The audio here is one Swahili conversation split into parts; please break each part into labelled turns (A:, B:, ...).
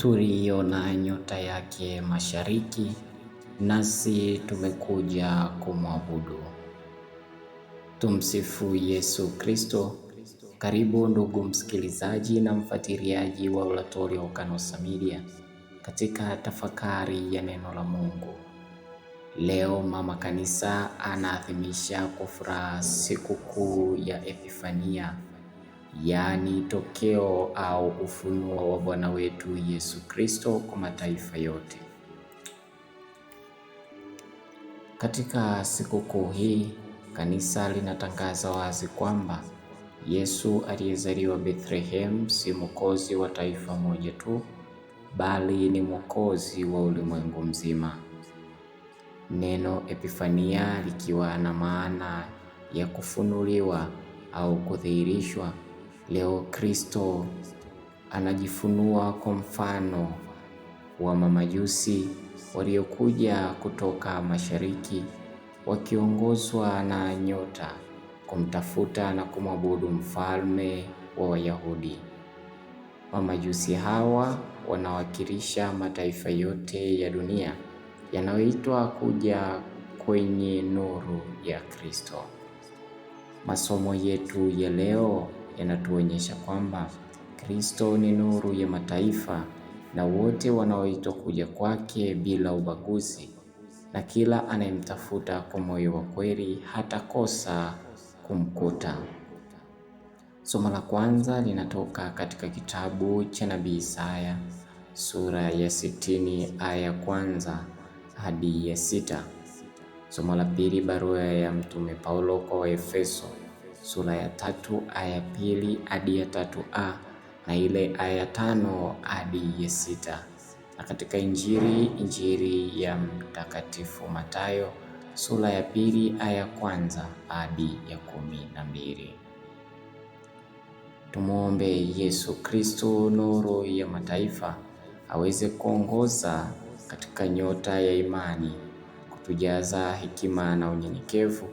A: tuliona nyota yake mashariki, nasi tumekuja kumwabudu. Tumsifu Yesu Kristo. Karibu ndugu msikilizaji na mfuatiliaji wa Oratorio Kanosa Media katika tafakari ya neno la Mungu. Leo mama kanisa anaadhimisha kwa furaha sikukuu ya Epifania, yaani tokeo au ufunuo wa Bwana wetu Yesu Kristo kwa mataifa yote. Katika sikukuu hii, kanisa linatangaza wazi kwamba Yesu aliyezaliwa Bethlehem si mwokozi wa taifa moja tu, bali ni mwokozi wa ulimwengu mzima. Neno Epifania likiwa na maana ya kufunuliwa au kudhihirishwa. Leo Kristo anajifunua kwa mfano wa mamajusi waliokuja kutoka mashariki wakiongozwa na nyota kumtafuta na kumwabudu mfalme wa Wayahudi. Mamajusi hawa wanawakilisha mataifa yote ya dunia yanayoitwa kuja kwenye nuru ya Kristo. Masomo yetu ya leo yanatuonyesha kwamba Kristo ni nuru ya mataifa na wote wanaoitwa kuja kwake bila ubaguzi, na kila anayemtafuta kwa moyo wa kweli hatakosa kumkuta. Somo la kwanza linatoka katika kitabu cha Nabii Isaya sura ya 60 aya ya kwanza hadi ya 6. Somo la pili, barua ya Mtume Paulo kwa Waefeso sura ya 3 aya ya 2 hadi ya 3a na ile aya ya 5 hadi ya 6. Na katika Injili ya Mtakatifu Mathayo sura ya 2 aya ya kwanza hadi ya 12. Tumuombe Yesu Kristo, nuru ya mataifa, aweze kuongoza katika nyota ya imani, kutujaza hekima na unyenyekevu,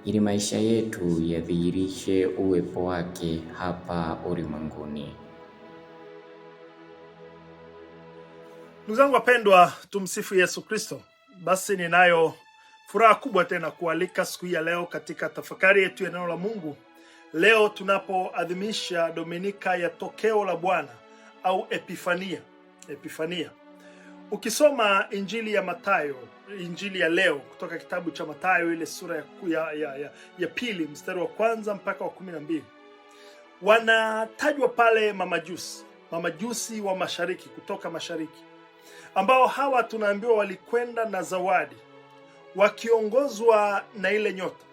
A: ili maisha yetu yadhihirishe uwepo wake hapa ulimwenguni.
B: Ndugu zangu wapendwa, tumsifu Yesu Kristo. Basi ninayo furaha kubwa tena kualika siku hii ya leo katika tafakari yetu ya neno la Mungu. Leo tunapoadhimisha Dominika ya tokeo la Bwana au Epifania. Ukisoma Injili ya Mathayo, Injili ya leo kutoka kitabu cha Mathayo ile sura ya pili mstari wa kwanza mpaka wa 12. Wanatajwa pale mamajusi wa mashariki, kutoka mashariki, ambao hawa tunaambiwa walikwenda na zawadi wakiongozwa na ile nyota,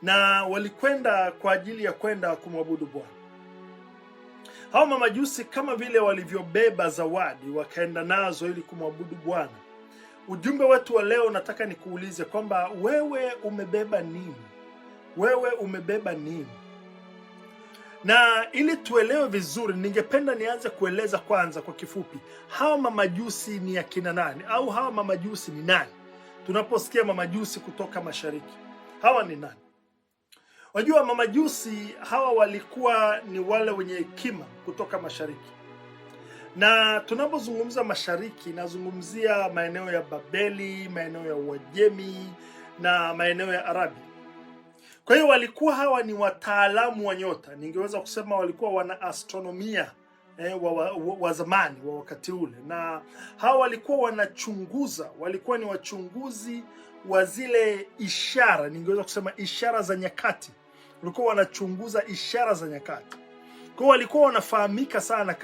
B: na walikwenda kwa ajili ya kwenda kumwabudu Bwana. Hao mamajusi kama vile walivyobeba zawadi wakaenda nazo ili kumwabudu Bwana. Ujumbe wetu wa leo nataka nikuulize kwamba wewe umebeba nini? Wewe umebeba nini? Na ili tuelewe vizuri, ningependa nianze kueleza kwanza kwa kifupi hawa mamajusi ni akina nani, au hawa mamajusi ni nani? Tunaposikia mamajusi kutoka mashariki, hawa ni nani? Wajua, mamajusi hawa walikuwa ni wale wenye hekima kutoka mashariki. Na tunapozungumza mashariki, nazungumzia maeneo ya Babeli, maeneo ya Uajemi na maeneo ya Arabi. Kwa hiyo walikuwa hawa ni wataalamu wa nyota. Ningeweza kusema walikuwa wana astronomia wa zamani wa wakati ule, na hawa walikuwa wanachunguza, walikuwa ni wachunguzi wa zile ishara. Ningeweza kusema ishara za nyakati. Walikuwa wanachunguza ishara za nyakati. Kwa hiyo walikuwa wanafahamika sana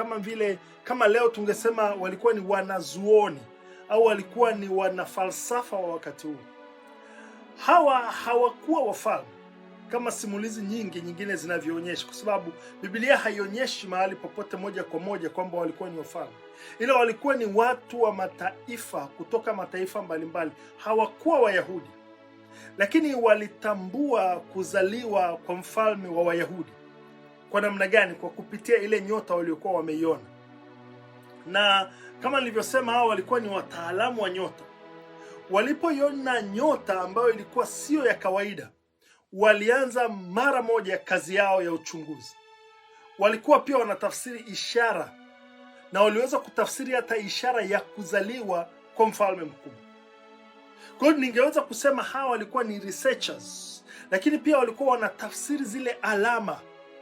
B: kama leo tungesema walikuwa ni wanazuoni au walikuwa ni wanafalsafa wa wakati huo. Hawa hawakuwa wafalme kama simulizi nyingine zinavyoonyesha, kwa sababu Biblia haionyeshi mahali popote moja kwa moja kwamba walikuwa ni wafalme. Ila walikuwa ni watu wa mataifa, kutoka mataifa mbalimbali. Hawakuwa Wayahudi, lakini walitambua kuzaliwa kwa mfalme wa Wayahudi. Kwa namna gani? Kwa kupitia ile nyota waliokuwa wameiona. Na kama nilivyosema, hao walikuwa ni wataalamu wa nyota. Walipoiona nyota ambayo ilikuwa sio ya kawaida, walianza mara moja kazi yao ya uchunguzi. Walikuwa pia wanatafsiri ishara na waliweza kutafsiri hata ishara ya kuzaliwa kwa mfalme mkubwa. Kwa hiyo ningeweza kusema hawa walikuwa ni researchers, lakini pia walikuwa wanatafsiri zile alama,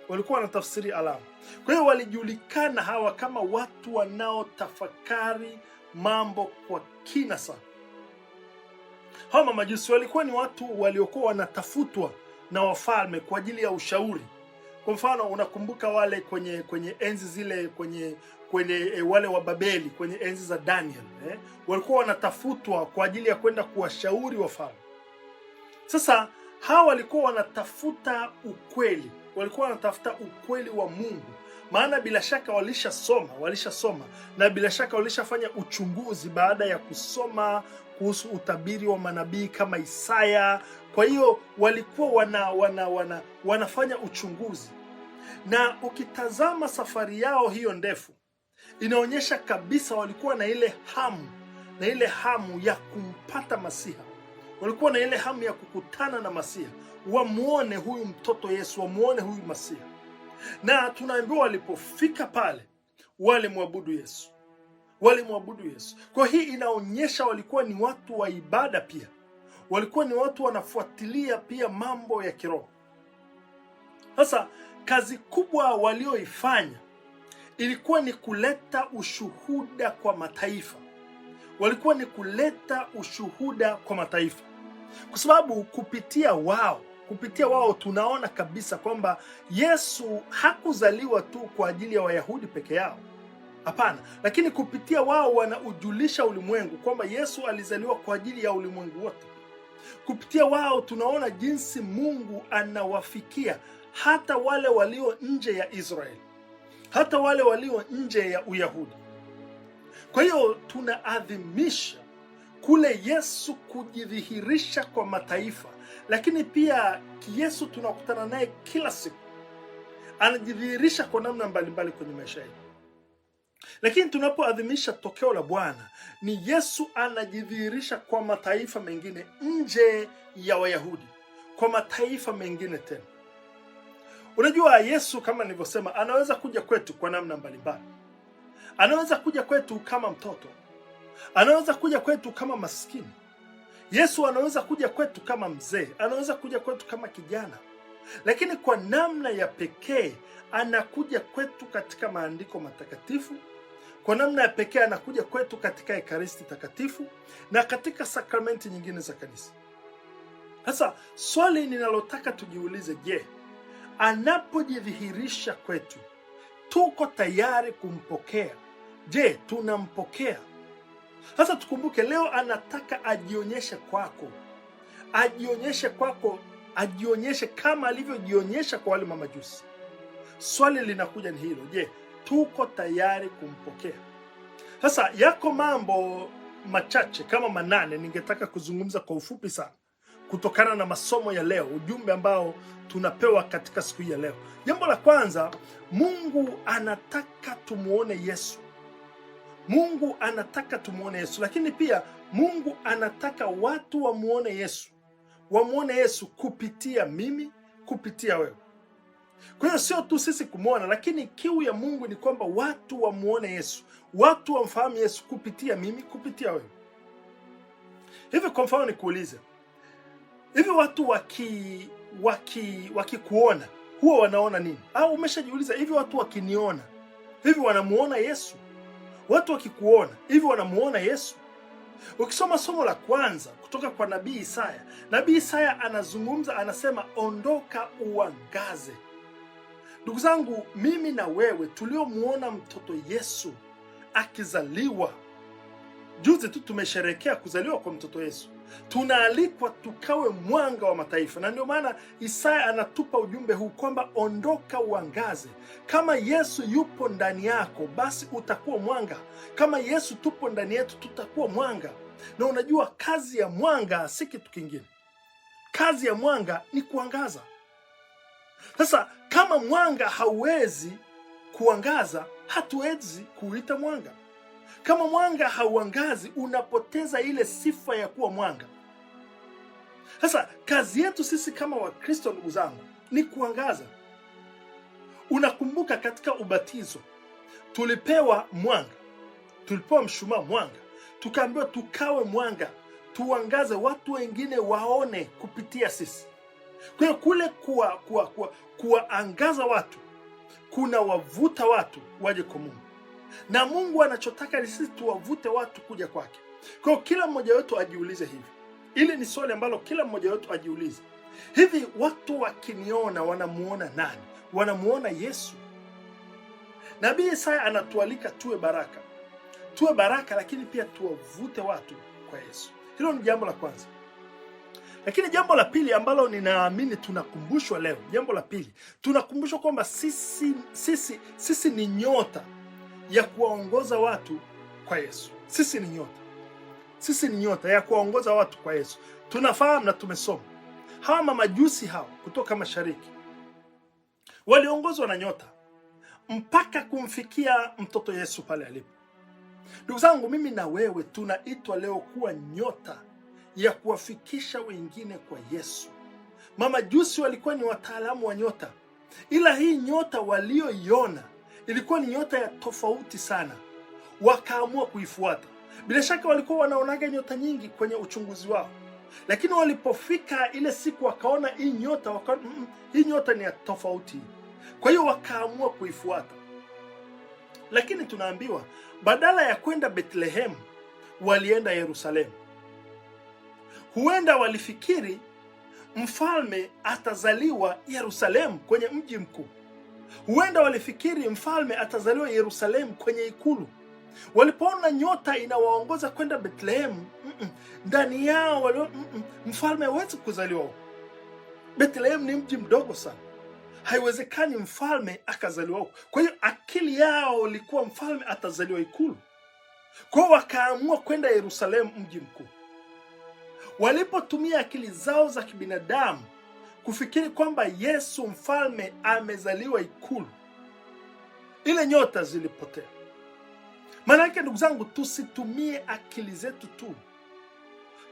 B: walikuwa wanatafsiri alama. Kwa hiyo walijulikana hawa kama watu wanaotafakari mambo kwa kina sana. Hawa mamajusi walikuwa ni watu waliokuwa wanatafutwa na wafalme kwa ajili ya ushauri. Kwa mfano, unakumbuka wale kwenye enzi zile, kwenye wale wa Babeli, kwenye enzi za Daniel, walikuwa wanatafutwa kwa ajili ya kwenda kuwashauri wafalme. Sasa hawa walikuwa wanatafuta ukweli, walikuwa wanatafuta ukweli wa Mungu, maana bila shaka walishasoma na bila shaka walishafanya uchunguzi baada ya kusoma kuhusu utabiri wa manabii kama Isaya. Kwa hiyo walikuwa wanafanya uchunguzi, na ukitazama safari yao hiyo ndefu inaonyesha kabisa walikuwa na ile hamu ya kumpata Masiha. Walikuwa na ile hamu ya kukutana na Masiha, wamuone huyu mtoto Yesu, wamuone huyu Masiha. Na tunaambiwa walipofika pale walimwabudu Yesu. Kwa hii inaonyesha walikuwa ni watu wa ibada pia. Walikuwa ni watu wanafuatilia pia mambo ya kiroho. Sasa kazi kubwa walioifanya ilikuwa ni kuleta ushuhuda kwa mataifa. Walikuwa ni kuleta ushuhuda kwa mataifa, kwa sababu kupitia wao tunaona kabisa kwamba Yesu hakuzaliwa tu kwa ajili ya Wayahudi peke yao. Hapana, lakini kupitia wao wanaujulisha ulimwengu kwamba Yesu alizaliwa kwa ajili ya ulimwengu wote. Kupitia wao tunaona jinsi Mungu anawafikia hata wale walio nje ya Israeli, hata wale walio nje ya Uyahudi. Kwa hiyo tunaadhimisha kule Yesu kujidhihirisha kwa mataifa, lakini pia Yesu tunakutana naye kila siku, anajidhihirisha kwa namna mbalimbali kwenye maisha yetu. Lakini tunapoadhimisha tokeo la Bwana, ni Yesu anajidhihirisha kwa mataifa mengine nje ya Wayahudi, kwa mataifa mengine tena. Unajua, Yesu kama nilivyosema, anaweza kuja kwetu kwa namna mbalimbali. Anaweza kuja kwetu kama mtoto, anaweza kuja kwetu kama maskini. Yesu anaweza kuja kwetu kama mzee, anaweza kuja kwetu kama kijana. Lakini kwa namna ya pekee anakuja kwetu katika maandiko matakatifu. Kwa namna ya pekee anakuja kwetu katika Ekaristi takatifu na katika sakramenti nyingine za kanisa. Sasa swali ninalotaka tujiulize, je, anapojidhihirisha kwetu tuko tayari kumpokea? Je, tunampokea? Sasa tukumbuke, leo anataka ajionyeshe kwako, ajionyeshe kama alivyojionyesha kwa wale mamajusi. Swali linakuja ni hilo, je, tuko tayari kumpokea? Sasa yako mambo machache kama 8 ningetaka kuzungumza kwa ufupi sana kutokana na masomo ya leo, ujumbe ambao tunapewa katika siku ya leo. Jambo la kwanza, Mungu anataka tumuone Yesu. Mungu anataka tumuone Yesu, lakini pia Mungu anataka watu wamuone Yesu. Wamuone Yesu kupitia mimi, kupitia wewe. Kwa hiyo sio tu sisi kumuona, lakini kiu ya Mungu ni kwamba watu wamuone Yesu, watu wamfahamu Yesu kupitia mimi, kupitia wewe. Hivi kwa mfano nikuulize, hivi watu wakikuona huwa wanaona nini? Au umeshajiuliza, hivi watu wakiniona hivi wanamuona Yesu? Watu wakikuona hivi wanamuona Yesu? Ukisoma somo la kwanza kutoka kwa nabii Isaya, nabii Isaya anazungumza, anasema ondoka uangaze. Ndugu zangu, mimi na wewe tuliomuona mtoto Yesu akizaliwa, juzi tu tumesherehekea kuzaliwa kwa mtoto Yesu, tunaalikwa tukawe mwanga wa mataifa. Na ndio maana Isaya anatupa ujumbe huu kwamba ondoka uangaze. Kama Yesu yupo ndani yako, basi utakuwa mwanga. Kama Yesu tupo ndani yetu, tutakuwa mwanga. Na unajua, kazi ya mwanga si kitu kingine. Kazi ya mwanga ni kuangaza. Sasa kama mwanga hauwezi kuangaza, hatuwezi kuita mwanga. Kama mwanga hauangazi, unapoteza ile sifa ya kuwa mwanga. Sasa kazi yetu sisi kama Wakristo, ndugu zangu, ni kuangaza. Unakumbuka katika ubatizo, tulipewa mwanga, tulipewa mshumaa mwanga, tukaambiwa tukawe mwanga, tuangaze, watu wengine waone kupitia sisi. Kwa hiyo kule kuwaangaza watu kuna wavuta watu waje kwa Mungu, na Mungu anachotaka ni sisi tuwavute watu kuja kwake. Kwa hiyo kila mmoja wetu ajiulize hivi, ili ni swali ambalo kila mmoja wetu ajiulize, hivi watu wakiniona wanamuona nani? Wanamuona Yesu? Nabii Isaya anatualika tuwe baraka, lakini pia tuwavute watu kwa Yesu. Hilo ni jambo la kwanza. Lakini jambo la pili ambalo ninaamini tunakumbushwa leo, jambo la pili, tunakumbushwa kwamba sisi ni nyota ya kuwaongoza watu kwa Yesu. Sisi ni nyota ya kuwaongoza watu kwa Yesu. Tunafahamu na tumesoma hawa mamajusi hao kutoka mashariki waliongozwa na nyota mpaka kumfikia mtoto Yesu pale alipo. Ndugu zangu, mimi na wewe tunaitwa leo kuwa nyota ya kuwafikisha wengine kwa Yesu. Mamajusi walikuwa ni wataalamu wa nyota, ila hii nyota walioiona ilikuwa ni nyota ya tofauti sana, wakaamua kuifuata. Bila shaka walikuwa wanaonaga nyota nyingi kwenye uchunguzi wao, lakini walipofika ile siku wakaona hii nyota, hii nyota ni ya tofauti, kwa hiyo wakaamua kuifuata. Lakini tunaambiwa badala ya kwenda Bethlehem walienda Yerusalemu. Huenda walifikiri mfalme atazaliwa Yerusalemu, kwenye mji mkuu. Huenda walifikiri mfalme atazaliwa Yerusalemu, kwenye ikulu. Walipoona nyota inawaongoza kwenda Bethlehem, ndani yao mfalme hawezi kuzaliwa huko. Bethlehem ni mji mdogo sana, haiwezekani mfalme akazaliwa huko. Kwa hiyo akili yao ilikuwa mfalme atazaliwa ikulu. Kwa hiyo wakaamua kwenda Yerusalemu, mji mkuu. Walipotumia akili zao za kibinadamu kufikiri kwamba Yesu mfalme amezaliwa ikulu, ile nyota zilipotea. Maana yake, ndugu zangu, tusitumie akili zetu tu.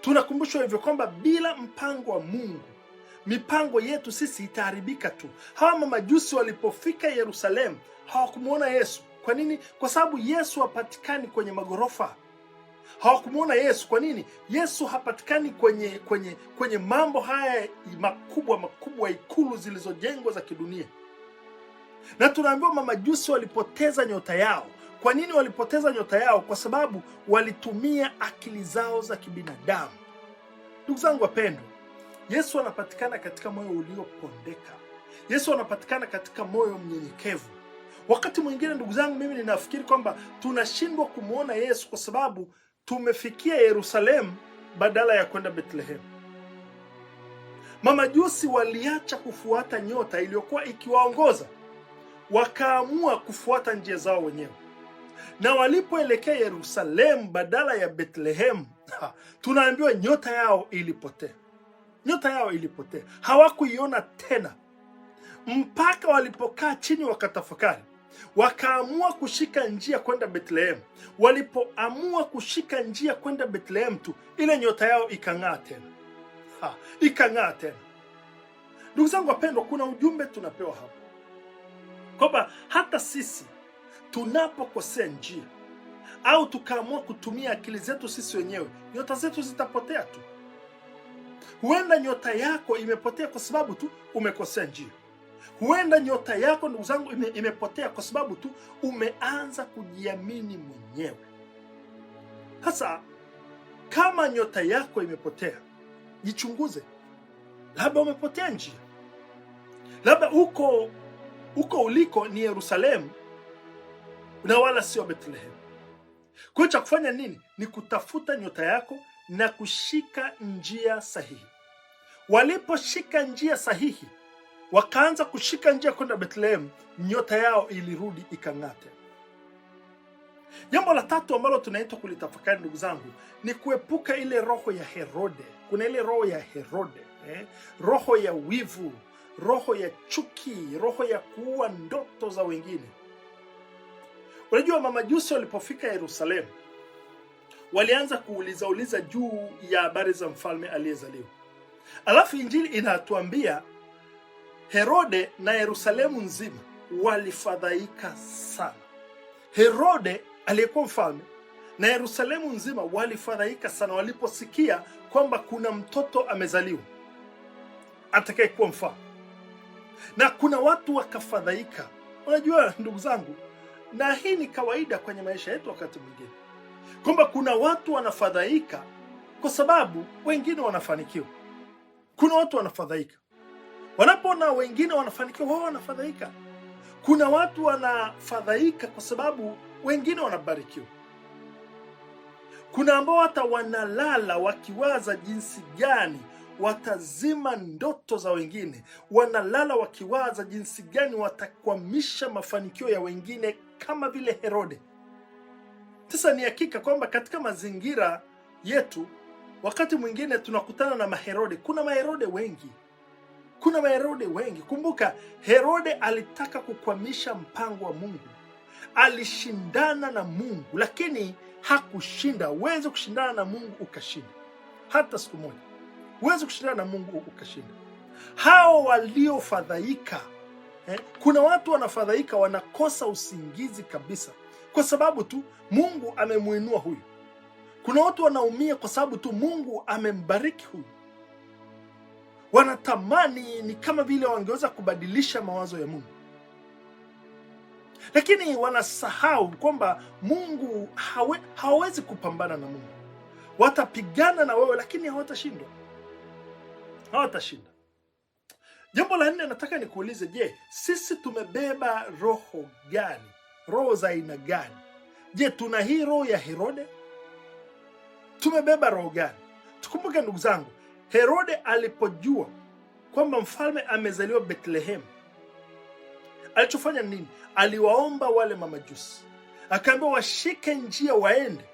B: Tunakumbushwa hivyo kwamba bila mpango wa Mungu, mipango yetu sisi itaharibika tu. Hawa mamajusi walipofika Yerusalemu hawakumuona Yesu. Kwa nini? Kwa sababu Yesu hapatikani kwenye magorofa. Hawakumuona Yesu. Kwa nini? Yesu hapatikani kwenye mambo haya makubwa, ikulu zilizojengwa za kidunia. Na tunaambiwa mamajusi walipoteza nyota yao. Kwa nini walipoteza nyota yao? Kwa sababu walitumia akili zao za kibinadamu. Ndugu zangu wapendwa, Yesu anapatikana katika moyo uliopondeka. Yesu anapatikana katika moyo mnyenyekevu. Wakati mwingine, ndugu zangu, mimi ninafikiri kwamba tunashindwa kumuona Yesu kwa sababu tumefikia Yerusalemu badala ya kwenda Bethlehem. Mamajusi waliacha kufuata nyota iliyokuwa ikiwaongoza, wakaamua kufuata njia zao wenyewe. Na walipoelekea Yerusalemu badala ya Bethlehem, tunaambiwa nyota yao ilipotea. Nyota yao ilipotea, hawakuiona tena mpaka walipokaa chini wakatafakari, wakaamua kushika njia kwenda Bethlehem. Walipoamua kushika njia kwenda Bethlehem tu, ile nyota yao ikang'aa tena. Ikang'aa tena. Ndugu zangu wapendwa, kuna ujumbe tunapewa hapa kwamba hata sisi tunapokosea njia au tukaamua kutumia akili zetu sisi wenyewe, nyota zetu zitapotea tu. Huenda nyota yako imepotea kwa sababu tu umekosea njia. Huenda nyota yako, ndugu zangu, imepotea kwa sababu tu umeanza kujiamini mwenyewe. Sasa kama nyota yako imepotea, jichunguze. Labda umepotea njia, labda uko uliko ni Yerusalemu na wala sio Bethlehem. Kwa hiyo cha kufanya nini? Ni kutafuta nyota yako na kushika njia sahihi. Waliposhika njia sahihi, wakaanza kushika njia kwenda Bethlehem, nyota yao ilirudi ikang'aa tena. Jambo la tatu ambalo tunaitwa kulitafakari, ndugu zangu, ni kuepuka ile roho ya Herode. Kuna ile roho ya Herode, roho ya wivu, roho ya chuki, roho ya kuua ndoto za wengine. Unajua, mamajusi walipofika Yerusalemu walianza kuuliza juu ya habari za mfalme aliyezaliwa. Alafu Injili inatuambia Herode na Yerusalemu nzima walifadhaika sana. Herode aliyekuwa mfalme na Yerusalemu nzima walifadhaika sana waliposikia kwamba kuna mtoto amezaliwa atakayekuwa mfalme, na kuna watu wakafadhaika. Unajua ndugu zangu, na hii ni kawaida kwenye maisha yetu wakati mwingine, kwamba kuna watu wanafadhaika kwa sababu wengine wanafanikiwa. Kuna watu wanafadhaika wanapoona wengine wanafanikiwa, wao wanafadhaika. Kuna watu wanafadhaika kwa sababu wengine wanabarikiwa. Kuna ambao hata wanalala wakiwaza jinsi gani watazima ndoto za wengine, wanalala wakiwaza jinsi gani watakwamisha mafanikio ya wengine, kama vile Herode. Sasa ni hakika kwamba katika mazingira yetu wakati mwingine tunakutana na maherode. Kuna maherode wengi, kuna maherode wengi. Kumbuka, Herode alitaka kukwamisha mpango wa Mungu, alishindana na Mungu lakini hakushinda. Huwezi kushindana na Mungu ukashinda hata siku moja. Huwezi kushindana na Mungu ukashinda. Hao waliofadhaika, kuna watu wanafadhaika, wanakosa usingizi kabisa kwa sababu tu Mungu amemuinua huyu. Kuna watu wanaumia kwa sababu tu Mungu amembariki huyu. Wanatamani ni kama vile wangeweza kubadilisha mawazo ya Mungu, lakini wanasahau kwamba Mungu hawezi kupambana na Mungu. Watapigana na wewe lakini hawatashindwa, hawatashinda. Jambo la 4 nataka nikuulize, je, sisi tumebeba roho gani? Roho za aina gani? Je, tuna hii roho ya Herode? Tumebeba roho gani? Tukumbuke ndugu zangu, Herode alipojua kwamba mfalme amezaliwa Bethlehem, alichofanya nini? Aliwaomba wale mamajusi, akaambia washike njia waende,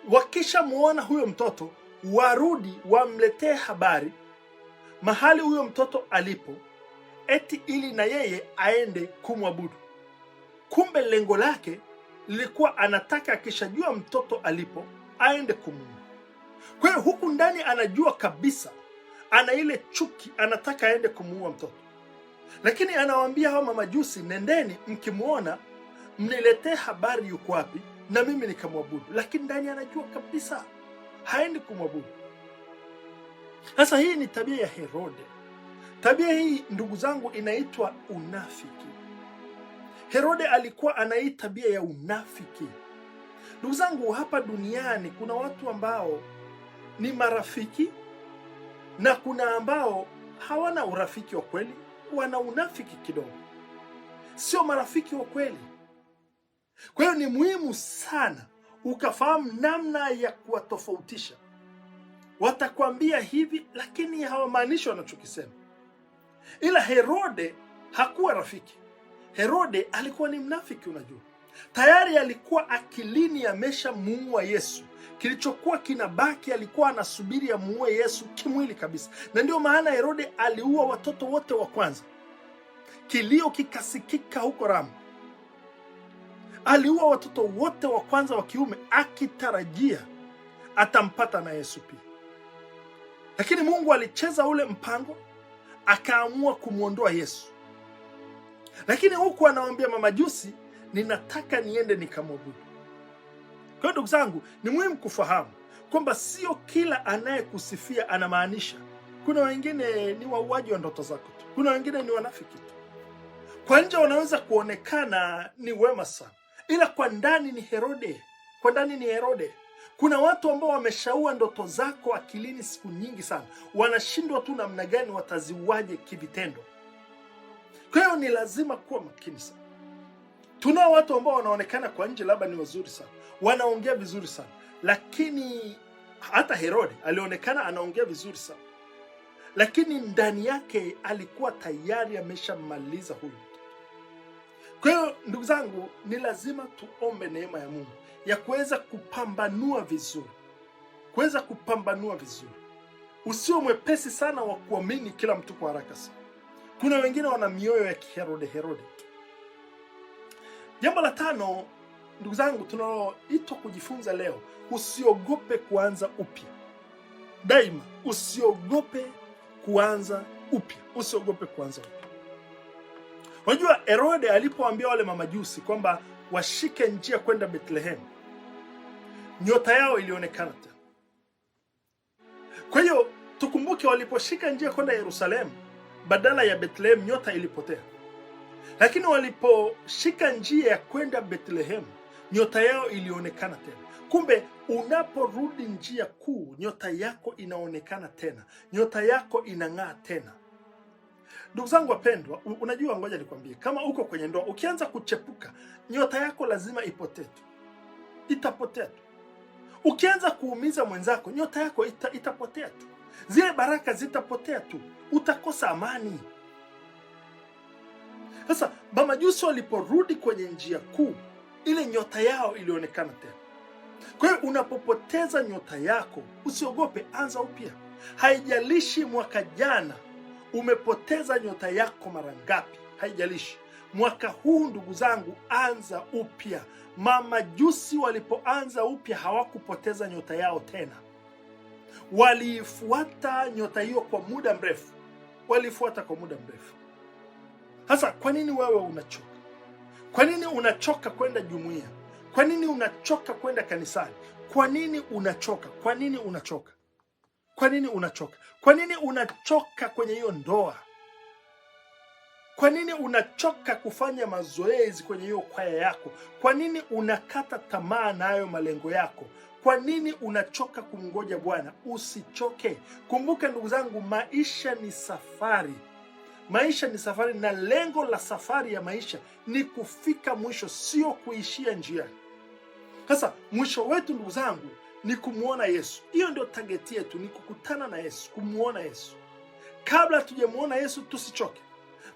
B: wakisha muona huyo mtoto warudi wamletee habari mahali huyo mtoto alipo, eti ili na yeye aende kumwabudu. Kumbe lengo lake lilikuwa anataka akishajua mtoto alipo aende kumuua. Kwa hiyo huku ndani anajua kabisa, ana ile chuki, anataka aende kumuua mtoto, lakini anawaambia hao mamajusi, nendeni mkimuona mniletee habari yuko wapi na mimi nikamwabudu. Lakini ndani anajua kabisa haendi kumwabudu. Sasa hii ni tabia ya Herode. Tabia hii ndugu zangu inaitwa unafiki. Herode alikuwa ana hii tabia ya unafiki. Ndugu zangu, hapa duniani kuna watu ambao ni marafiki na kuna ambao hawana urafiki wa kweli, wana unafiki kidogo, sio marafiki wa kweli. Kwa hiyo ni muhimu sana ukafahamu namna ya kuwatofautisha. Watakwambia hivi lakini hawamaanishi wanachokisema. Ila Herode hakuwa rafiki. Herode alikuwa ni mnafiki. Unajua, tayari alikuwa akilini ameshamuua Yesu. Kilichokuwa kinabaki, alikuwa anasubiri amuue Yesu kimwili kabisa. Na ndio maana Herode aliua watoto wote wa kwanza. Kilio kikasikika huko Rama. Aliua watoto wote wa kwanza wa kiume akitarajia atampata na Yesu pia. Lakini Mungu alicheza ule mpango, akaamua kumwondoa Yesu. Lakini huku anawaambia mamajusi, ninataka niende nikamwabudu. Kwa hiyo ndugu zangu, ni muhimu kufahamu kwamba sio kila anayekusifia anamaanisha. Kuna wengine ni wauaji wa ndoto zako tu. Kuna wengine ni wanafiki tu. Kwa nje wanaweza kuonekana ni wema sana, ila kwa ndani ni Herode. Kwa ndani ni Herode. Kuna watu ambao wameshaua ndoto zako akilini siku nyingi sana, wanashindwa tu namna gani wataziuaje kivitendo. Kwa hiyo ni lazima kuwa makini sana. Tunao watu ambao wanaonekana kwa nje labda ni wazuri sana, wanaongea vizuri sana, lakini hata Herode alionekana anaongea vizuri sana, lakini ndani yake alikuwa tayari ameshamaliza huyu. Kwa hiyo ndugu zangu, ni lazima tuombe neema ya Mungu ya kuweza kupambanua vizuri, kuweza kupambanua vizuri. Usio mwepesi sana wa kuamini kila mtu kwa haraka sana. Kuna wengine wana mioyo ya kiherode herode. Jambo la 5 ndugu zangu tunaloitwa kujifunza leo, usiogope kuanza upya. Daima usiogope kuanza upya. Usiogope kuanza upya. Unajua Herode alipoambia wale mamajusi kwamba washike njia kwenda Bethlehem, nyota yao ilionekana tena. Kwa hiyo tukumbuke, waliposhika njia kwenda Yerusalemu badala ya Bethlehem, nyota ilipotea. Lakini waliposhika njia ya kwenda Bethlehem, nyota yao ilionekana tena. Kumbe unaporudi njia kuu, nyota yako inaonekana tena, nyota yako inang'aa tena. Ndugu zangu wapendwa, unajua, ngoja nikwambie, kama uko kwenye ndoa, ukianza kuchepuka, nyota yako lazima ipotee tu, itapotea tu. Ukianza kuumiza mwenzako, nyota yako itapotea tu, zile baraka zitapotea tu, utakosa amani. Sasa mamajusi waliporudi kwenye njia kuu, ile nyota yao ilionekana tena. Kwa hiyo unapopoteza nyota yako, usiogope, anza upya. Haijalishi mwaka jana umepoteza nyota yako mara ngapi, haijalishi. Mwaka huu ndugu zangu, anza upya. Mamajusi walipoanza upya hawakupoteza nyota yao tena. Walifuata nyota hiyo kwa muda mrefu, walifuata kwa muda mrefu. Sasa kwa nini wewe unachoka? Kwa nini unachoka kwenda jumuiya? Kwa nini unachoka kwenda kanisani? Kwa nini unachoka? Kwa nini unachoka? Kwa nini unachoka? Kwa nini unachoka kwenye hiyo ndoa? Kwa nini unachoka kufanya mazoezi kwenye hiyo kwaya yako? Kwa nini unakata tamaa na hayo malengo yako? Kwa nini unachoka kumngoja Bwana? Usichoke. Kumbuka ndugu zangu, maisha ni safari. Maisha ni safari, na lengo la safari ya maisha ni kufika mwisho, sio kuishia njiani. Sasa mwisho wetu ndugu zangu ni kumuona Yesu. Hiyo ndio target yetu, ni kukutana na Yesu, kumuona Yesu. Kabla tujamuona Yesu, tusichoke.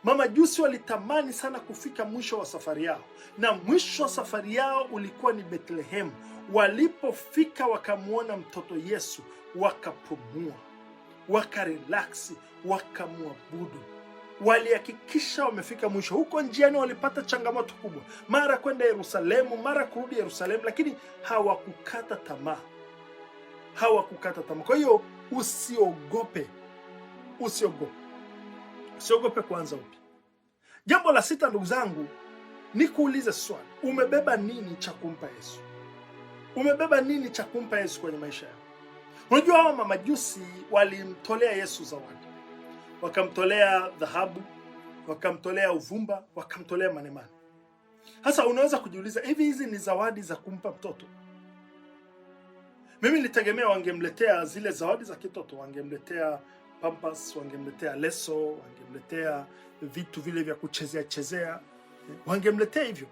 B: Mamajusi walitamani sana kufika mwisho wa safari yao, na mwisho wa safari yao ulikuwa ni Bethlehem. Walipofika wakamuona mtoto Yesu, wakapumua, wakarelaksi, wakamwabudu. Walihakikisha wamefika mwisho. Huko njiani walipata changamoto kubwa, mara kwenda Yerusalemu, mara kurudi Yerusalemu, lakini hawakukata tamaa, hawakukata tamaa. Kwa hiyo usiogope, usiogope kuanza upya. Jambo la 6 ndugu zangu, ni kuulize swali: umebeba nini cha kumpa Yesu? Umebeba nini cha kumpa Yesu kwenye maisha yako? Unajua, hawa mamajusi walimtolea Yesu zawadi. Wakamtolea dhahabu, wakamtolea uvumba, wakamtolea manemane. Sasa unaweza kujiuliza, hizi ni zawadi za kumpa mtoto? Mimi nilitegemea wangemletea zile zawadi za kitoto, wangemletea pampers, wangemletea leso, wangemletea vitu vile vya kuchezea, wangemletea hivyo.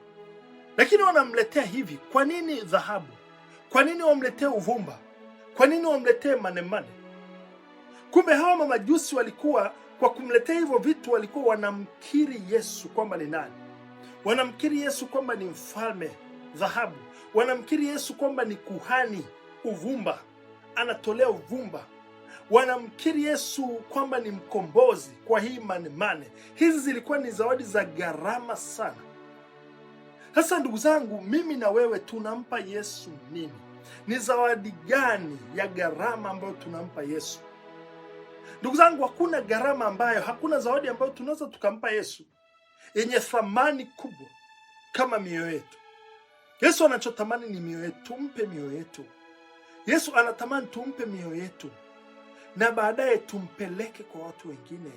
B: Lakini wanamletea hivi. Kwa nini dhahabu? Kwa nini wamletee uvumba? Kwa nini wamletee manemane? Kumbe hawa mamajusi walikuwa, kwa kumletea hivyo vitu, walikuwa wanamkiri Yesu kwamba ni nani. Wanamkiri Yesu kwamba ni mfalme, dhahabu. Wanamkiri Yesu kwamba ni kuhani, uvumba, anatolea uvumba. Wanamkiri Yesu kwamba ni mkombozi kwa hii manemane. Hizi zilikuwa ni zawadi za gharama sana. Sasa ndugu zangu, mimi na wewe tunampa Yesu nini? Ni zawadi gani ya gharama ambayo tunampa Yesu? Ndugu zangu, hakuna zawadi ambayo tunaweza tukampa Yesu yenye thamani kubwa kama mioyo yetu. Yesu anachotamani ni mioyo yetu. Tumpe mioyo yetu. Yesu anatamani tumpe mioyo yetu, na baadaye tumpeleke kwa watu wengine.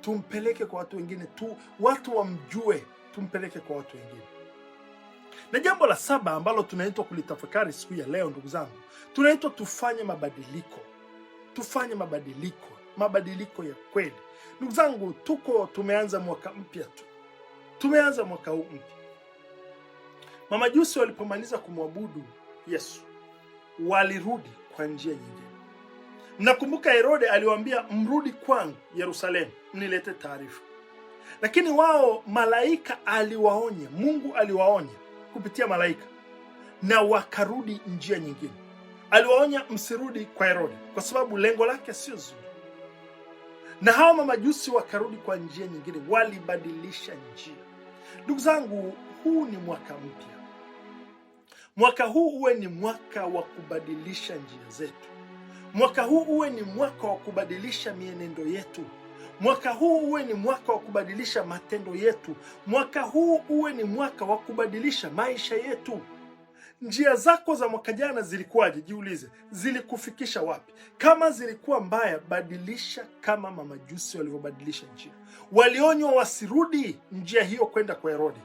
B: Tumpeleke kwa watu wengine tu, watu wamjue, tumpeleke kwa watu wengine. Na jambo la 7 ambalo tunaitwa kulitafakari siku ya leo ndugu zangu, tunaitwa tufanye mabadiliko. Tufanye mabadiliko ya kweli. Ndugu zangu, tumeanza mwaka mpya tu. Tumeanza mwaka huu mpya. Mamajusi walipomaliza kumwabudu Yesu, walirudi kwa njia nyingine. Mnakumbuka Herode aliwaambia, mrudi kwangu Yerusalemu, nilete taarifa. Lakini wao, malaika aliwaonya, Mungu aliwaonya kupitia malaika, na wakarudi njia nyingine. Aliwaonya msirudi kwa Herode kwa sababu lengo lake sio zuri. Na hao mamajusi wakarudi kwa njia nyingine, walibadilisha njia. Ndugu zangu, huu ni mwaka mpya. Mwaka huu uwe ni mwaka wa kubadilisha njia zetu. Mwaka huu uwe ni mwaka wa kubadilisha mienendo yetu. Mwaka huu uwe ni mwaka wa kubadilisha matendo yetu. Mwaka huu uwe ni mwaka wa kubadilisha maisha yetu. Njia zako za mwaka jana zilikuwaje? Jiulize, zilikufikisha wapi? Kama zilikuwa mbaya, badilisha kama mamajusi walivyobadilisha njia. Walionywa wasirudi njia hiyo kwenda kwa Herode,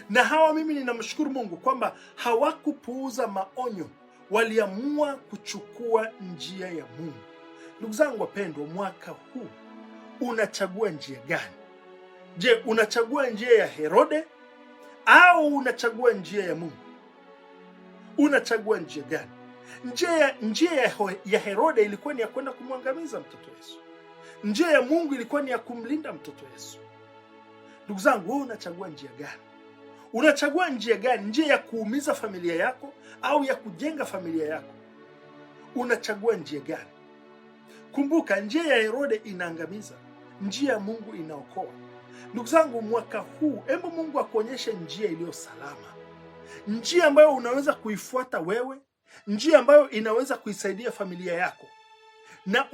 B: na hawa, mimi ninamshukuru Mungu kwamba hawakupuuza maonyo, waliamua kuchukua njia ya Mungu. Ndugu zangu wapendwa, mwaka huu unachagua njia gani? Je, unachagua njia ya Herode au unachagua njia ya Mungu? Unachagua njia gani? Njia ya Herode ilikuwa ni ya kwenda kumwangamiza mtoto Yesu. Njia ya Mungu ilikuwa ni ya kumlinda mtoto Yesu. Ndugu zangu, wewe unachagua njia gani? Unachagua njia gani? Njia ya kuumiza familia yako au ya kujenga familia yako? Unachagua njia gani? Kumbuka, njia ya Herode inaangamiza, njia ya Mungu inaokoa. Ndugu zangu, mwaka huu hebu Mungu akuonyeshe njia iliyo salama, njia ambayo unaweza kuifuata wewe, njia ambayo inaweza kuisaidia familia yako na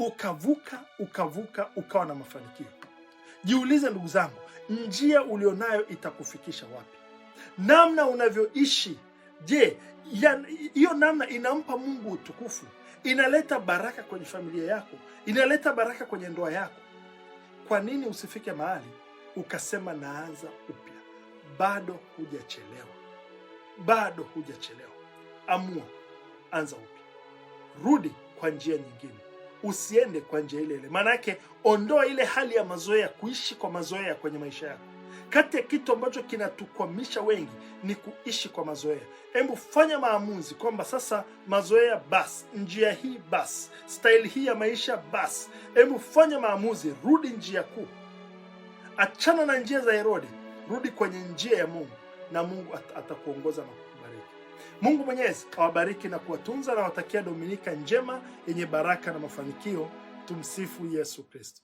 B: ukavuka ukawa na mafanikio. Jiulize ndugu zangu, njia ulionayo itakufikisha wapi? Namna unavyoishi, je, hiyo namna inampa Mungu utukufu? Inaleta baraka kwenye familia yako? Inaleta baraka kwenye ndoa yako? Kwa nini usifike mahali ukasema naanza upya? Bado hujachelewa. Bado hujachelewa. Amua, anza upya. Rudi kwa njia nyingine. Usiende kwa njia ile ile. Maana yake ondoa ile hali ya mazoea, kuishi kwa mazoea kwenye maisha yako. Kati ya kitu ambacho kinatukwamisha wengi ni kuishi kwa mazoea. Hebu fanya maamuzi kwamba sasa mazoea basi, njia hii basi, style hii ya maisha basi. Hebu fanya maamuzi, rudi njia kuu. Achana na njia za Herode, rudi kwenye njia ya Mungu na Mungu atakuongoza na kukubariki. Mungu Mwenyezi awabariki na kuwatunza, na watakia Dominika njema yenye baraka na mafanikio. Tumsifu Yesu Kristo.